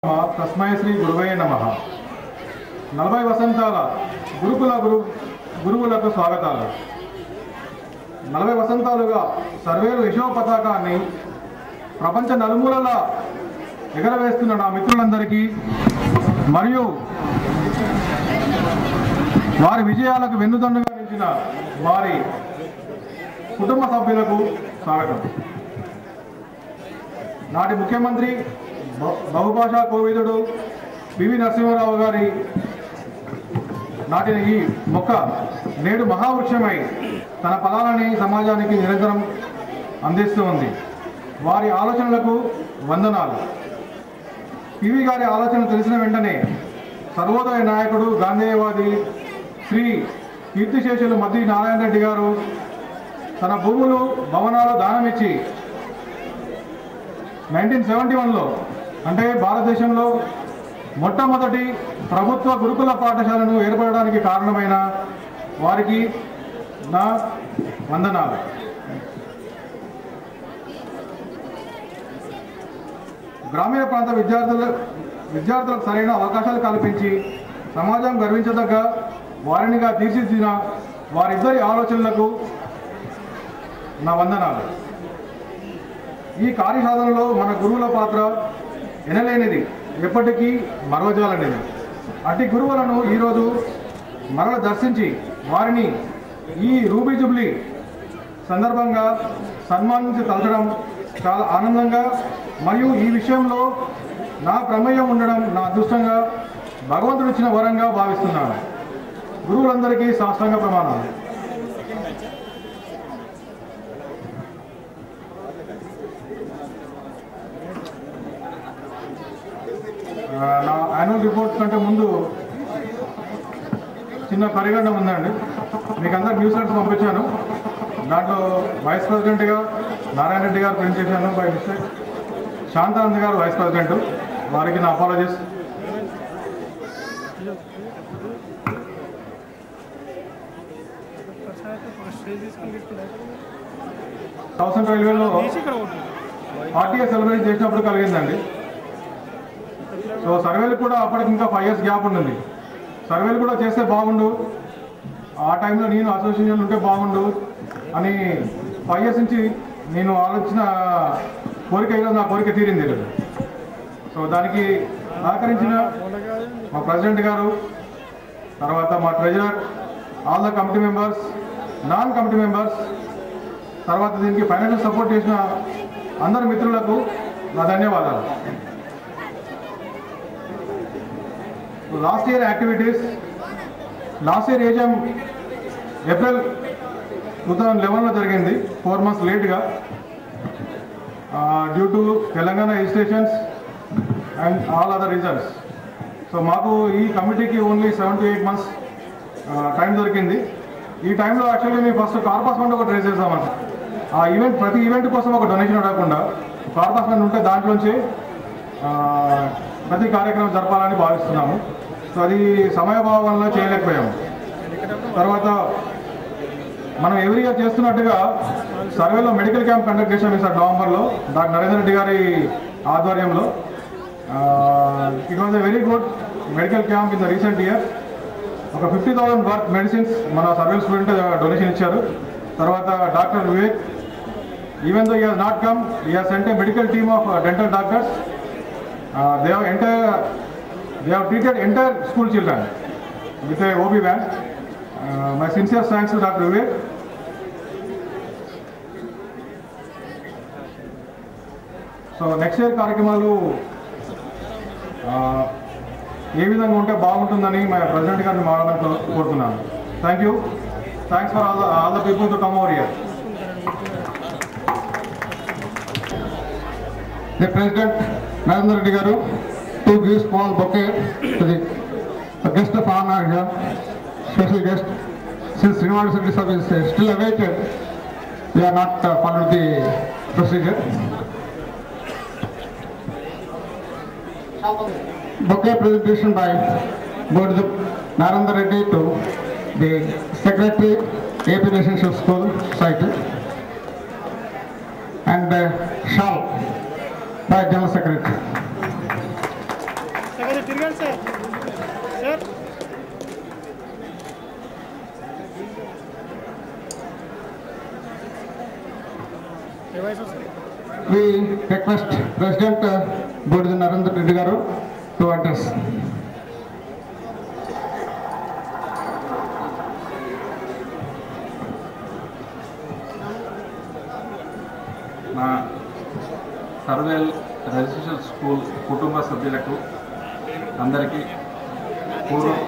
తస్మై శ్రీ గురువే నమః. 40 వసంతాల గురువులకు స్వాగతాలు. 40 వసంతాలుగా సర్వేలు యశో పతాకాన్ని ప్రపంచ నలుమూలలా ఎగరవేస్తున్న నా మిత్రులందరికీ మరియు వారి విజయాలకు వెన్నుదన్నుగా నిలిచిన వారి కుటుంబ సభ్యులకు స్వాగతం. నాటి ముఖ్యమంత్రి బహుభాషా కోవిదుడు పివి నరసింహారావు గారి నాటిన ఈ మొక్క నేడు మహావృక్షమై తన ఫలాలని సమాజానికి నిరంతరం అందిస్తూ ఉంది. వారి ఆలోచనలకు వందనాలు. పివి గారి ఆలోచన తెలిసిన వెంటనే సర్వోదయ నాయకుడు గాంధేయవాది శ్రీ కీర్తిశేషులు మద్ది నారాయణ రెడ్డి గారు తన భూములు భవనాలు దానమిచ్చి 1971లో అంటే భారతదేశంలో మొట్టమొదటి ప్రభుత్వ గురుకుల పాఠశాలను ఏర్పడడానికి కారణమైన వారికి నా వందనాలు. గ్రామీణ ప్రాంత విద్యార్థులకు సరైన అవకాశాలు కల్పించి సమాజం గర్వించదగ్గ వారినిగా తీర్చిదిద్దిన వారిద్దరి ఆలోచనలకు నా వందనాలు. ఈ కార్యసాధనలో మన గురువుల పాత్ర ఎనలేనిది, ఎప్పటికీ మరవజాలనేది. అట్టి గురువులను ఈరోజు మరల దర్శించి వారిని ఈ రూబీ జూబ్లీ సందర్భంగా సన్మానించి తలచడం చాలా ఆనందంగా మరియు ఈ విషయంలో నా ప్రమేయం ఉండడం నా అదృష్టంగా భగవంతుడిచ్చిన వరంగా భావిస్తున్నాను. గురువులందరికీ సాష్టాంగ ప్రమాణాలు. నా యాన్యువల్ రిపోర్ట్ కంటే ముందు చిన్న పరిగణన ఉందండి. మీకు అందరు న్యూస్ లెటర్స్ పంపించాను. దాంట్లో వైస్ ప్రెసిడెంట్గా నారాయణ రెడ్డి గారు ప్రింట్ చేశాను బై మిస్టేక్. శాంతానంద్ గారు వైస్ ప్రెసిడెంట్, వారికి నా అపాలజీస్. సౌత్ రైల్వేలో ఆర్టీఏ సెలబ్రేట్ చేసినప్పుడు కలిగిందండి. సో సర్వేలు కూడా అప్పటికి ఇంకా 5 years గ్యాప్ ఉండింది. సర్వేలు కూడా చేస్తే బాగుండు, ఆ టైంలో నేను అసోసియేషన్ ఉంటే బాగుండు అని 5 years నుంచి నేను ఆలోచించిన కోరిక ఈరోజు నా కోరిక తీరింది. సో దానికి సహకరించిన మా ప్రెసిడెంట్ గారు, తర్వాత మా treasurer, all the committee members, non committee members, తర్వాత దీనికి ఫైనాన్షియల్ సపోర్ట్ చేసిన అందరి మిత్రులకు నా ధన్యవాదాలు. Last year activities, last year AGM April 2011లో జరిగింది, 4 months లేట్గా due to Telangana registrations and all other reasons. So మాకు ఈ కమిటీకి ఓన్లీ 7 to 8 months టైం దొరికింది. ఈ టైంలో యాక్చువల్లీ మేము ఫస్ట్ కార్పస్ ఫండ్ ఒకటి రేజ్ చేసామంట. ఆ ఈవెంట్ ప్రతి ఈవెంట్ కోసం ఒక డొనేషన్ అడగకుండా కార్పస్ ఫండ్ ఉంటే దాంట్లోంచి ప్రతి కార్యక్రమం జరపాలని భావిస్తున్నాము. సో అది సమయభావం వల్ల చేయలేకపోయాము. తర్వాత మనం ఎవ్రీ ఇయర్ చేస్తున్నట్టుగా సర్వేలో మెడికల్ క్యాంప్ కండక్ట్ చేసాం ఈసారి నవంబర్లో డాక్టర్ నరేంద్ర రెడ్డి గారి ఆధ్వర్యంలో. It was a very good medical camp in the recent year. ఒక 50,000 వర్త్ మెడిసిన్స్ మన సర్వేల్ స్టూడెంట్ డొనేషన్ ఇచ్చారు. తర్వాత doctor Vivek, even though he has not come, he has cent a medical team of dental doctors. They have treated entire school children with a OB van. My sincere thanks to Dr. Vivek. So next year కార్యక్రమాలు ఏ విధంగా ఉంటే బాగుంటుందని మా president గారిని మాట్లాడాలని కోరుతున్నాను. Thank you. Thanks for all the people to come over here. The President Narendra Reddy Garu to give small bouquet to the guest of honor here, special guest. Since Srinivas Reddy sir is still awaited, we are not followed the procedure. Bouquet presentation by Board Narendra Reddy to the Secretary, AP Relationship School Society, and shawl by General Secretary. We request President Bodhi Narendra Reddy Garu to address. నా సర్వేల్ residential school కుటుంబ సభ్యులకు అందరికీ పూర్వం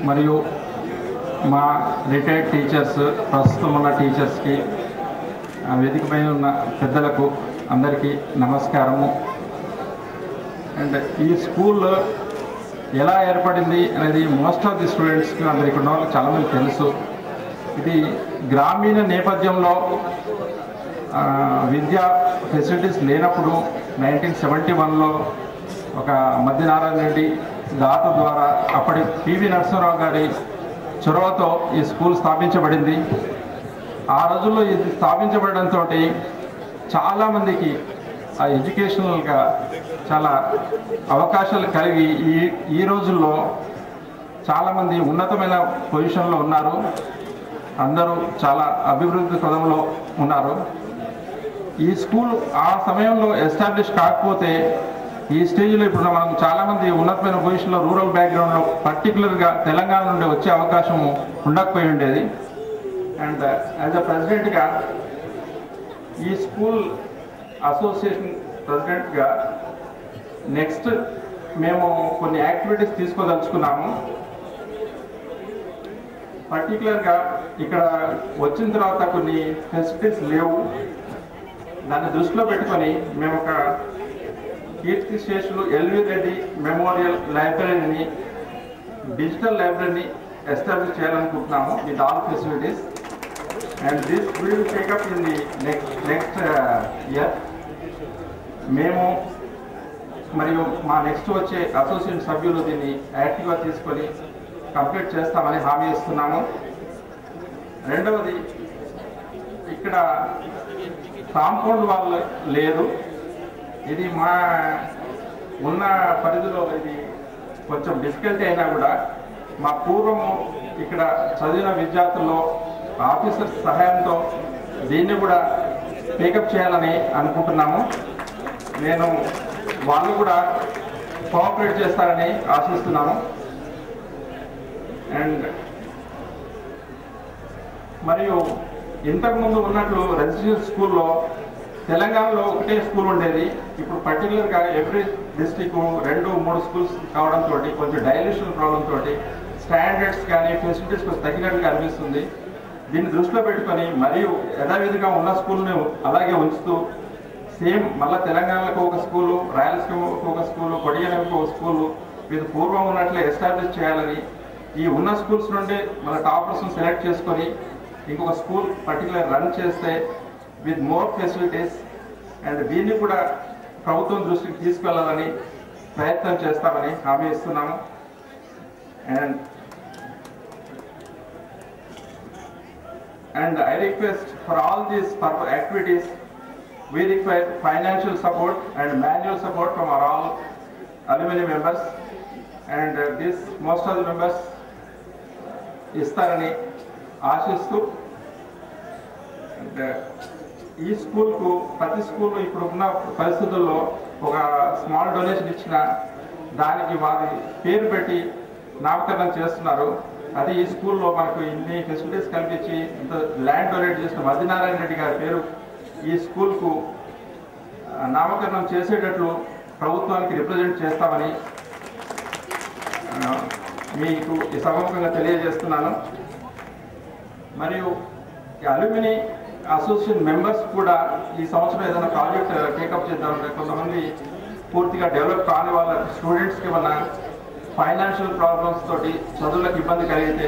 మరియు మా retired teachers ప్రస్తుతం ఉన్న టీచర్స్కి వేదికపై ఉన్న పెద్దలకు అందరికీ నమస్కారము. అండ్ ఈ స్కూల్ ఎలా ఏర్పడింది అనేది మోస్ట్ ఆఫ్ ది స్టూడెంట్స్కి అందరికి ఉన్న వాళ్ళకి చాలామంది తెలుసు. ఇది గ్రామీణ నేపథ్యంలో విద్యా ఫెసిలిటీస్ లేనప్పుడు 1971లో ఒక మధ్యనారాయణ రెడ్డి దాత ద్వారా అప్పటి పివి నరసింహరావు గారి చొరవతో ఈ స్కూల్ స్థాపించబడింది. ఆ రోజుల్లో ఇది స్థాపించబడడంతో చాలామందికి ఆ ఎడ్యుకేషనల్గా చాలా అవకాశాలు కలిగి ఈ రోజుల్లో చాలామంది ఉన్నతమైన పొజిషన్లో ఉన్నారు. అందరూ చాలా అభివృద్ధి పదంలో ఉన్నారు. ఈ స్కూల్ ఆ సమయంలో ఎస్టాబ్లిష్ కాకపోతే ఈ స్టేజ్లో ఇప్పుడు మనం చాలామంది ఉన్నతమైన పొజిషన్లో రూరల్ బ్యాక్గ్రౌండ్లో పర్టికులర్గా తెలంగాణ నుండి వచ్చే అవకాశము ఉండకపోయి ఉండేది. అండ్ యాజ్ అ ప్రెసిడెంట్గా ఈ స్కూల్ అసోసియేషన్ ప్రెసిడెంట్గా నెక్స్ట్ మేము కొన్ని యాక్టివిటీస్ తీసుకోదలుచుకున్నాము. పర్టికులర్గా ఇక్కడ వచ్చిన తర్వాత కొన్ని ఫెసిలిటీస్ లేవు. దాన్ని దృష్టిలో పెట్టుకొని మేము ఒక కీర్తి శేషులు ఎల్వి రెడ్డి మెమోరియల్ లైబ్రరీని డిజిటల్ లైబ్రరీని ఎస్టాబ్లిష్ చేయాలనుకుంటున్నాము with all facilities. And this will take up in the next year. మేము మరియు మా నెక్స్ట్ వచ్చే అసోసియేషన్ సభ్యులు దీన్ని యాక్టివ్గా తీసుకొని కంప్లీట్ చేస్తామని హామీ ఇస్తున్నాము. రెండవది, ఇక్కడ కాంపౌండ్ వాల్ లేదు. ఇది మా ఉన్న పరిధిలో ఇది కొంచెం డిఫికల్టీ అయినా కూడా మా పూర్వము ఇక్కడ చదివిన విద్యార్థుల్లో ఆఫీసర్స్ సహాయంతో దీన్ని కూడా టేకప్ చేయాలని అనుకుంటున్నాము. నేను వాళ్ళు కూడా కోఆపరేట్ చేస్తారని ఆశిస్తున్నాము. అండ్ మరియు ఇంతకుముందు ఉన్నట్లు రెసిడెన్షియల్ స్కూల్లో తెలంగాణలో ఒకటే స్కూల్ ఉండేది. ఇప్పుడు పర్టికులర్గా ఎవ్రీ డిస్టిక్ 2-3 స్కూల్స్ కావడంతో కొంచెం డైల్యూషన్ ప్రాబ్లం తోటి స్టాండర్డ్స్ కానీ ఫెసిలిటీస్ కొంచెం తగ్గినట్టుగా అనిపిస్తుంది. దీన్ని దృష్టిలో పెట్టుకొని మరియు యథావిధిగా ఉన్న స్కూల్ని అలాగే ఉంచుతూ సేమ్ మళ్ళీ తెలంగాణకు ఒక స్కూలు, రాయలసీమకు ఒక స్కూలు, కొడియాలకు ఒక స్కూలు వీళ్ళు పూర్వం ఉన్నట్లే ఎస్టాబ్లిష్ చేయాలని ఈ ఉన్న స్కూల్స్ నుండి మన టాపర్స్ని సెలెక్ట్ చేసుకొని ఇంకొక స్కూల్ పర్టికులర్ రన్ చేస్తే విత్ మోర్ ఫెసిలిటీస్ అండ్ దీన్ని కూడా ప్రభుత్వం దృష్టికి తీసుకెళ్లాలని ప్రయత్నం చేస్తామని హామీ ఇస్తున్నాము. And I request for all these activities, we require financial support and manual support from our all alumni members, and this most of the members istarani ఆశిస్తూ ఈ స్కూల్కు ప్రతి స్కూల్ ఇప్పుడు ఉన్న పరిస్థితుల్లో ఒక స్మాల్ డొనేషన్ ఇచ్చిన దానికి వారి పేరు పెట్టి నామకరణం చేస్తున్నారు. అది ఈ స్కూల్లో మనకు ఇన్ని ఫెసిలిటీస్ కల్పించి ఇంత ల్యాండ్ డొనేట్ చేసిన మధ్యనారాయణ రెడ్డి గారి పేరు ఈ స్కూల్కు నామకరణం చేసేటట్లు ప్రభుత్వానికి రిప్రజెంట్ చేస్తామని మీకు ఈ సభముఖంగా తెలియజేస్తున్నాను. మరియు అల్యూమిని అసోసియేషన్ మెంబర్స్ కూడా ఈ సంవత్సరం ఏదైనా ప్రాజెక్ట్ టేకప్ చేద్దామంటే కొంతమంది పూర్తిగా డెవలప్ కాని వాళ్ళ స్టూడెంట్స్కి ఏమన్నా ఫైనాన్షియల్ ప్రాబ్లమ్స్ తోటి చదువులకు ఇబ్బంది కలిగితే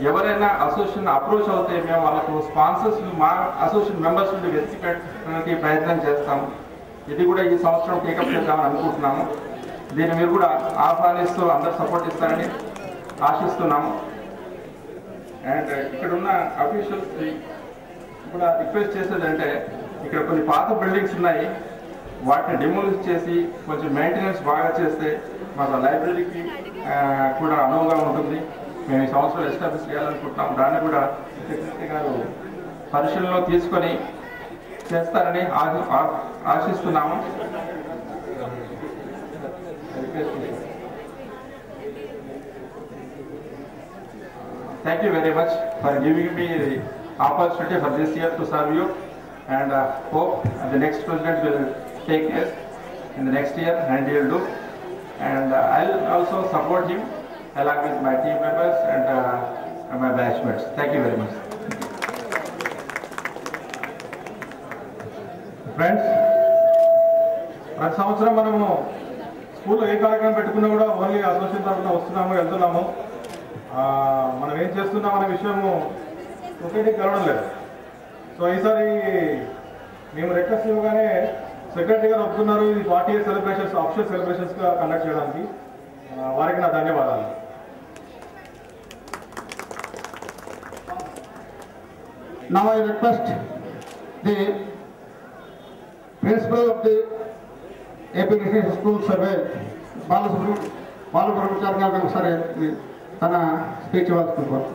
ఎవరైనా అసోసియేషన్ అప్రోచ్ అవుతే మేము వాళ్ళకు స్పాన్సర్స్ మా అసోసియేషన్ మెంబర్స్ నుండి వెతికి ప్రయత్నం చేస్తాము. ఇది కూడా ఈ సంవత్సరం టేకప్ చేద్దామని అనుకుంటున్నాము. దీన్ని మీరు కూడా ఆహ్వానిస్తూ అందరు సపోర్ట్ ఇస్తారని ఆశిస్తున్నాము. అండ్ ఇక్కడ ఉన్న అఫీషియల్స్ కూడా రిక్వెస్ట్ చేసేదంటే ఇక్కడ కొన్ని పాత బిల్డింగ్స్ ఉన్నాయి. వాటిని డిమోలిష్ చేసి కొంచెం మెయింటెనెన్స్ బాగా చేస్తే మాకు లైబ్రరీకి కూడా అనువుగా ఉంటుంది. మేము ఈ సంవత్సరం ఎస్టాబ్లిష్ చేయాలనుకుంటున్నాం. దాన్ని కూడా సెక్రటరీ గారు పరిశీలనలో తీసుకొని చేస్తారని ఆశిస్తున్నాము. Thank you very much for giving me the opportunity for this year to serve you, and hope the next president will take place in the next year and he will do, and I'll also support him along with my team members and my batchmates. Thank you very much. Friends, ప్రతి సంవత్సరం మనము స్కూల్లో ఏ కార్యక్రమం పెట్టుకున్నా కూడా only association తరఫున వస్తున్నాము, వెళ్తున్నాము. మనం ఏం చేస్తున్నాం అనే విషయము సొసైటీకి కలవడం లేదు. సో ఈసారి మేము రిక్వెస్ట్ ఇవ్వగానే సెక్రటరీ గారు ఒప్పుకున్నారు ఇది 40 year సెలబ్రేషన్స్, ఆఫీషియల్ సెలబ్రేషన్స్గా కండక్ట్ చేయడానికి. వారికి నా ధన్యవాదాలు. Now I request the principal of the AP School Survey, Balabhadrachari గారు ఒకసారి తన స్పీచ్ ఇవ్వాల్సుకుంటున్నాను.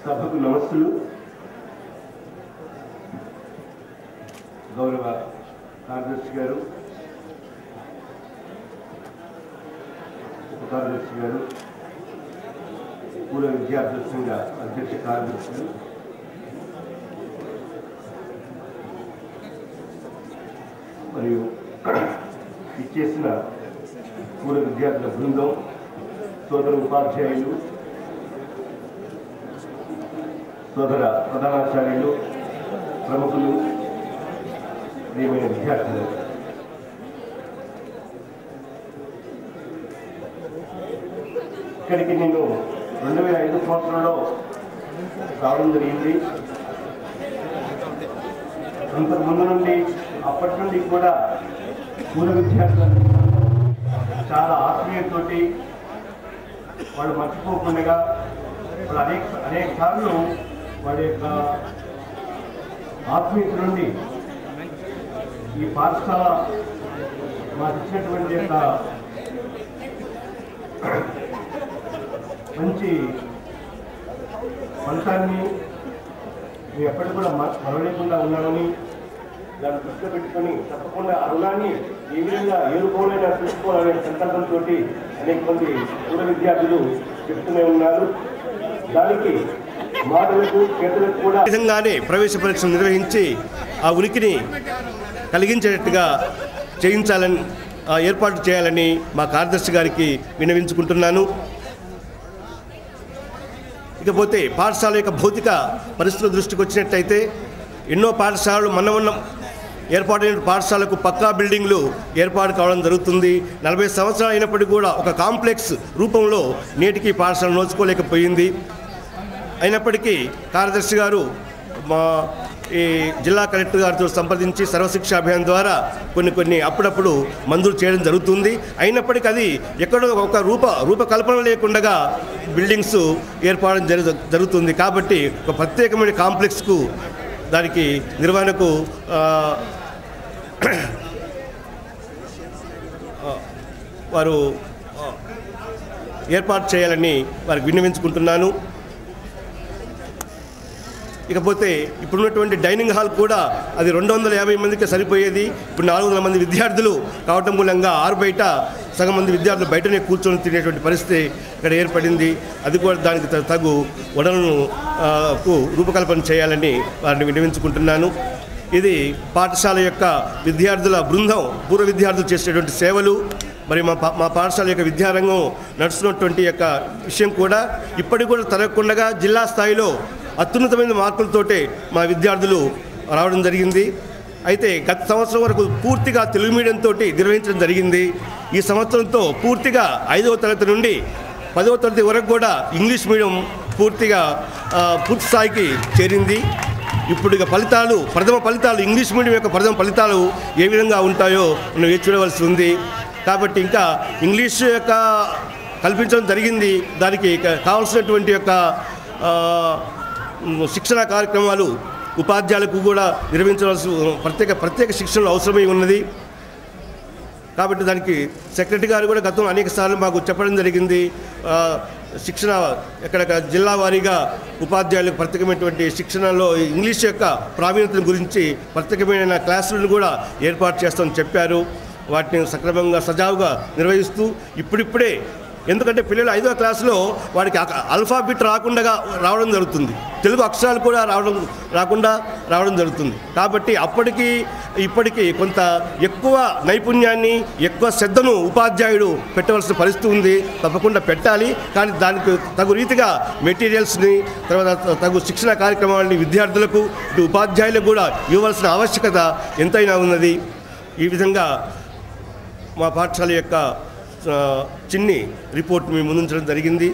సభకు నమస్సులు. గౌరవ కార్యదర్శి గారు, ఉప కార్యదర్శి గారు, పూర్వ విద్యార్థుల సంఘ అధ్యక్ష కార్యదర్శులు, మరియు ఇచ్చేసిన పూర్వ విద్యార్థుల బృందం, సోదర ఉపాధ్యాయులు, సోదర ప్రధానాచార్యులు, ప్రముఖులు, ప్రియమైన విద్యార్థులు, ఇక్కడికి నేను 2005 సంవత్సరంలో రావడం జరిగింది. అంతకు ముందు నుండి అప్పటి నుండి కూడా పూర్వ విద్యార్థులు చాలా ఆత్మీయతోటి వాళ్ళు మర్చిపోకుండా వాళ్ళు అనేక సార్లు వాడి యొక్క ఆత్మీయత నుండి ఈ పాఠశాల మాకు ఇచ్చినటువంటి యొక్క మంచి ఫలితాన్ని మేము ఎప్పటికి కూడా మరవలేకుండా ఉన్నామని దాన్ని దృష్టిలో పెట్టుకొని తప్పకుండా ఆ రుణాన్ని ఏ విధంగా ఏ రూపంలో చూసుకోవాలనే సంకల్పంతో అనేక మంది పూర్వ విద్యార్థులు చెప్తూనే ఉన్నారు. దానికి మాటలకు చేతులకు కూడా విధంగానే ప్రవేశ పరీక్షలు నిర్వహించి ఆ ఉనికిని కలిగించేటట్టుగా చేయించాలని ఏర్పాటు చేయాలని మా కార్యదర్శి గారికి విన్నవించుకుంటున్నాను. ఇకపోతే పాఠశాల యొక్క భౌతిక పరిస్థితుల దృష్టికి వచ్చినట్టయితే ఎన్నో పాఠశాలలు మొన్న ఏర్పాటైన పాఠశాలకు పక్కా బిల్డింగ్లు ఏర్పాటు కావడం జరుగుతుంది. 40 సంవత్సరాలు అయినప్పటికీ కూడా ఒక కాంప్లెక్స్ రూపంలో నేటికి పాఠశాల నోచుకోలేకపోయింది. అయినప్పటికీ కార్యదర్శి గారు మా ఈ జిల్లా కలెక్టర్ గారితో సంప్రదించి సర్వశిక్ష అభియాన్ ద్వారా కొన్ని అప్పుడప్పుడు మంజూరు చేయడం జరుగుతుంది. అయినప్పటికీ అది ఎక్కడో ఒక రూపకల్పన లేకుండా బిల్డింగ్స్ ఏర్పడడం జరుగుతుంది. కాబట్టి ఒక ప్రత్యేకమైన కాంప్లెక్స్కు దానికి నిర్వహణకు వారు ఏర్పాటు చేయాలని వారికి విన్నవించుకుంటున్నాను. ఇకపోతే ఇప్పుడున్నటువంటి డైనింగ్ హాల్ కూడా అది 250 మందికి సరిపోయేది. ఇప్పుడు 400 మంది విద్యార్థులు కావటం మూలంగా బయట సగం మంది విద్యార్థులు బయటనే కూర్చొని తినేటువంటి పరిస్థితి ఇక్కడ ఏర్పడింది. అది కూడా దానికి తగు వనరులను రూపకల్పన చేయాలని వారిని విన్నవించుకుంటున్నాను. ఇది పాఠశాల యొక్క విద్యార్థుల బృందం పూర్వ విద్యార్థులు చేసేటువంటి సేవలు మరి మా పాఠశాల యొక్క విద్యారంగం నడుస్తున్నటువంటి యొక్క విషయం కూడా ఇప్పటికి కూడా తరగకుండా జిల్లా స్థాయిలో అత్యున్నతమైన మార్కులతోటే మా విద్యార్థులు రావడం జరిగింది. అయితే గత సంవత్సరం వరకు పూర్తిగా తెలుగు మీడియంతో నిర్వహించడం జరిగింది. ఈ సంవత్సరంతో పూర్తిగా 5వ తరగతి నుండి 10వ తరగతి వరకు కూడా ఇంగ్లీష్ మీడియం పూర్తి స్థాయికి చేరింది. ఇప్పుడు ఇక ప్రథమ ఫలితాలు ఇంగ్లీష్ మీడియం యొక్క ప్రథమ ఫలితాలు ఏ విధంగా ఉంటాయో మనం చూడవలసి ఉంది. కాబట్టి ఇంకా ఇంగ్లీష్ యొక్క కల్పించడం జరిగింది. దానికి కావాల్సినటువంటి యొక్క శిక్షణ కార్యక్రమాలు ఉపాధ్యాయులకు కూడా నిర్వహించవలసిన ప్రత్యేక శిక్షణలు అవసరమై ఉన్నది. కాబట్టి దానికి సెక్రటరీ గారు కూడా గతంలో అనేక సార్లు మాకు చెప్పడం జరిగింది. శిక్షణ ఎక్కడ జిల్లా వారీగా ఉపాధ్యాయులకు ప్రత్యేకమైనటువంటి శిక్షణలో ఇంగ్లీష్ యొక్క ప్రావీణ్యత గురించి ప్రత్యేకమైన క్లాసులను కూడా ఏర్పాటు చేస్తామని చెప్పారు. వాటిని సక్రమంగా సజావుగా నిర్వహిస్తూ ఇప్పుడిప్పుడే, ఎందుకంటే పిల్లలు 5వ క్లాసులో వాడికి ఆల్ఫాబెట్ రావడం జరుగుతుంది, తెలుగు అక్షరాలు కూడా రావడం జరుగుతుంది. కాబట్టి ఇప్పటికీ కొంత ఎక్కువ నైపుణ్యాన్ని, ఎక్కువ శ్రద్ధను ఉపాధ్యాయుడు పెట్టవలసిన పరిస్థితి ఉంది. తప్పకుండా పెట్టాలి. కానీ దానికి తగు రీతిగా మెటీరియల్స్ని, తర్వాత తగు శిక్షణ కార్యక్రమాలని విద్యార్థులకు, ఇటు ఉపాధ్యాయులకు కూడా ఇవ్వవలసిన ఆవశ్యకత ఎంతైనా ఉన్నది. ఈ విధంగా మా పాఠశాల యొక్క చిన్ని రిపోర్ట్ మేము ముందుంచడం జరిగింది.